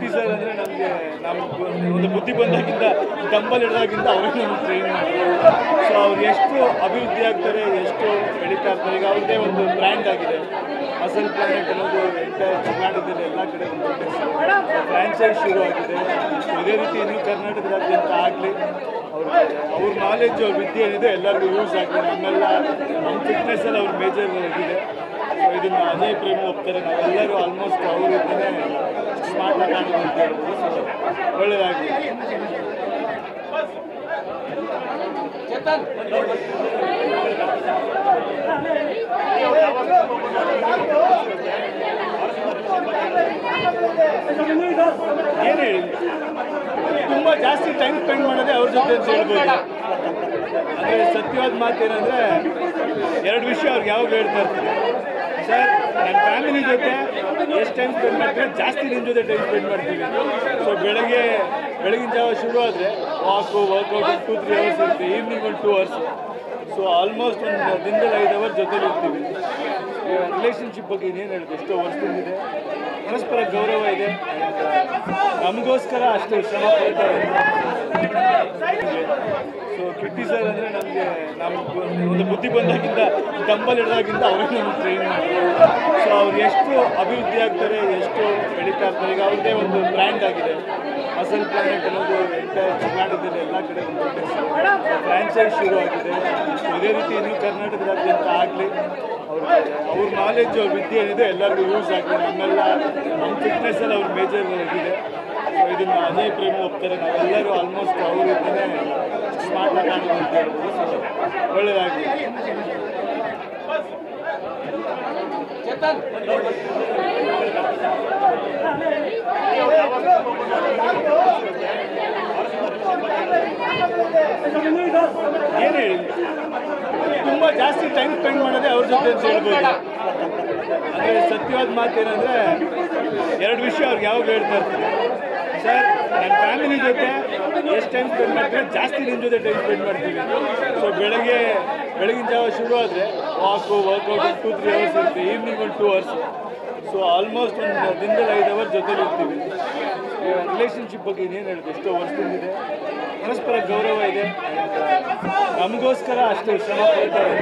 Kitty sir ಅಂದರೆ ನಮಗೆ ಒಂದು ಬುದ್ಧಿ ಬಂದಾಗಿಂದ ಡಂಬಲ್ ಹಿಡಿದಾಗಿಂದ ಅವರೇ ನಮಗೆ ಟ್ರೈನ್ ಮಾಡ್ತಾರೆ. ಸೊ ಅವ್ರು ಎಷ್ಟು ಅಭಿವೃದ್ಧಿ ಆಗ್ತಾರೆ, ಎಷ್ಟು ಬೆಳೀತಾ ಇರ್ತಾರೆ. ಈಗ ಅವ್ರದ್ದೇ ಒಂದು ಬ್ರ್ಯಾಂಡ್ ಆಗಿದೆ ಮಸಲ್ ಪ್ಲಾನೆಟ್ ಅನ್ನೋದು. ಎಂಟೈರ್ ಕರ್ನಾಟಕದಲ್ಲಿ ಎಲ್ಲ ಕಡೆ ಒಂದು ಫ್ರಾಂಚೈಸ್ ಶುರು ಆಗಿದೆ. ಇದೇ ರೀತಿ ಇನ್ನೂ ಕರ್ನಾಟಕದಾದ್ಯಂತ ಆಗಲಿ. ಅವ್ರ ನಾಲೆಜ್, ಅವ್ರ ವಿದ್ಯೆ ಏನಿದೆ ಎಲ್ಲರಿಗೂ ಯೂಸ್ ಆಗಲಿ. ನಮ್ಮ ಫಿಟ್ನೆಸ್ಸಲ್ಲಿ ಅವ್ರ ಮೇಜರ್ ಇದೆ. ಸೊ ಇದನ್ನು ಅಜಯ್ ಪ್ರೇಮ ಹೋಗ್ತಾರೆ. ನಾವೆಲ್ಲರೂ ಆಲ್ಮೋಸ್ಟ್ ಅವ್ರ ಇದ್ದನೇ ಸ್ಮಾರ್ಟಾಗಿ ಕಾಣೋದು ಅಂತ ಹೇಳ್ಬೋದು. ಸೊ ಒಳ್ಳೆಯದಾಗಲಿ. ಏನು ಹೇಳಿ, ತುಂಬ ಜಾಸ್ತಿ ಟೈಮ್ ಸ್ಪೆಂಡ್ ಮಾಡೋದೇ ಅವ್ರ ಜೊತೆ ಅಂತ ಹೇಳ್ಬೋದು. ಅಂದರೆ ಸತ್ಯವಾದ ಮಾತೇನೆಂದರೆ ಎರಡು ವಿಷಯ ಅವ್ರಿಗೆ ಯಾವಾಗ ಹೇಳ್ತಾ ಇರ್ತಾರೆ, ಸರ್ ನನ್ನ ಫ್ಯಾಮಿಲಿ ಜೊತೆ ಎಷ್ಟು ಟೈಮ್ ಸ್ಪೆಂಡ್ ಮಾಡ್ತೀವಿ, ಜಾಸ್ತಿ ನಿಮ್ಮ ಜೊತೆ ಟೈಮ್ ಸ್ಪೆಂಡ್ ಮಾಡ್ತೀವಿ. ಸೊ ಬೆಳಗಿನ ಜಾವ ಶುರು ಆದರೆ ವರ್ಕೌಟ್ 2-3 ಅವರ್ಸ್ ಇರುತ್ತೆ, ಈವ್ನಿಂಗ್ ಒಂದು 2 ಅವರ್ಸ್. ಸೊ ಆಲ್ಮೋಸ್ಟ್ ಒಂದು ದಿನದಲ್ಲಿ 5 ಅವರ್ ಜೊತೆಲಿ ಇರ್ತೀವಿ. ರಿಲೇಷನ್ಶಿಪ್ ಬಗ್ಗೆ ಇನ್ನೇನು ಹೇಳುತ್ತೆ, ಎಷ್ಟೋ ವರ್ಷದಿಂದಿದೆ, ಪರಸ್ಪರ ಗೌರವ ಇದೆ. ನಮಗೋಸ್ಕರ ಅಷ್ಟು ಶ್ರಮ ಪಡ್ತಾರೆ. ಸೊ ಕಿಟ್ಟಿ ಸರ್ ಅಂದರೆ ನಮಗೆ ಒಂದು ಬುದ್ಧಿ ಬಂದಾಗಿಂದ ಡಂಬಲ್ ಹಿಡಿದಾಗಿಂದ ಅವರೇ ನಮಗೆ ಟ್ರೈನ್ ಮಾಡ್ತಾರೆ. ಸೊ ಅವ್ರು ಎಷ್ಟು ಅಭಿವೃದ್ಧಿ ಆಗ್ತಾರೆ, ಎಷ್ಟು ಬೆಳೀತಾ ಇರ್ತಾರೆ. ಈಗ ಅವ್ರದ್ದೇ ಒಂದು ಬ್ರ್ಯಾಂಡ್ ಆಗಿದೆ ಮಸಲ್ ಪ್ಲಾನೆಟ್ ಅನ್ನೋದು. ಎಂಟೈರ್ ಕರ್ನಾಟಕದಲ್ಲಿ ಎಲ್ಲ ಕಡೆ ಒಂದು ಫ್ರಾಂಚೈಸ್ ಶುರು ಆಗಿದೆ. ಇದೇ ರೀತಿ ಇನ್ನೂ ಕರ್ನಾಟಕದಾದ್ಯಂತ ಆಗಲಿ. ಅವ್ರ ನಾಲೆಜ್, ಅವ್ರ ವಿದ್ಯೆ ಏನಿದೆ ಎಲ್ಲರಿಗೂ ಯೂಸ್ ಆಗಲಿ. ನಮ್ಮ ಫಿಟ್ನೆಸ್ಸಲ್ಲಿ ಅವ್ರ ಮೇಜರ್ ಇದೆ. ಸೊ ಇದನ್ನು ಅಜಯ್ ಪ್ರೇಮ ಹೋಗ್ತಾರೆ. ನಾವೆಲ್ಲರೂ ಆಲ್ಮೋಸ್ಟ್ ಅವ್ರ ಇದ್ದನೇ ಸ್ಮಾರ್ಟಾಗಿ ಕಾಣೋದು ಅಂತ ಹೇಳ್ಬೋದು. ಸೊ ಒಳ್ಳೆಯದಾಗಲಿ. ಏನು ಹೇಳಿ, ತುಂಬ ಜಾಸ್ತಿ ಟೈಮ್ ಸ್ಪೆಂಡ್ ಮಾಡೋದೇ ಅವ್ರ ಜೊತೆ ಅಂತ ಹೇಳ್ಬೋದು. ಅಂದರೆ ಸತ್ಯವಾದ ಮಾತೇನೆಂದರೆ ಎರಡು ವಿಷಯ ಅವ್ರಿಗೆ ಯಾವಾಗ ಹೇಳ್ತಾ ಇರ್ತಾರೆ, ಸರ್ ನನ್ನ ಫ್ಯಾಮಿಲಿ ಜೊತೆ ಎಷ್ಟು ಟೈಮ್ ಸ್ಪೆಂಡ್ ಮಾಡ್ತೀವಿ, ಜಾಸ್ತಿ ನಿಮ್ಮ ಜೊತೆ ಟೈಮ್ ಸ್ಪೆಂಡ್ ಮಾಡ್ತೀವಿ. ಸೊ ಬೆಳಗಿನ ಜಾವ ಶುರು ಆದರೆ ವರ್ಕೌಟ್ 2-3 ಅವರ್ಸ್ ಇರುತ್ತೆ, ಈವ್ನಿಂಗ್ ಒಂದು 2 ಅವರ್ಸ್. ಸೊ ಆಲ್ಮೋಸ್ಟ್ ಒಂದು ದಿನದಲ್ಲಿ 5 ಅವರ್ ಜೊತೆಲಿ ಇರ್ತೀವಿ. ರಿಲೇಷನ್ಶಿಪ್ ಬಗ್ಗೆ ಇನ್ನೇನು ಹೇಳುತ್ತೆ, ಎಷ್ಟೋ ವರ್ಷದಿಂದಿದೆ, ಪರಸ್ಪರ ಗೌರವ ಇದೆ. ನಮಗೋಸ್ಕರ ಅಷ್ಟು ಶ್ರಮ ಪಡ್ತಾರೆ.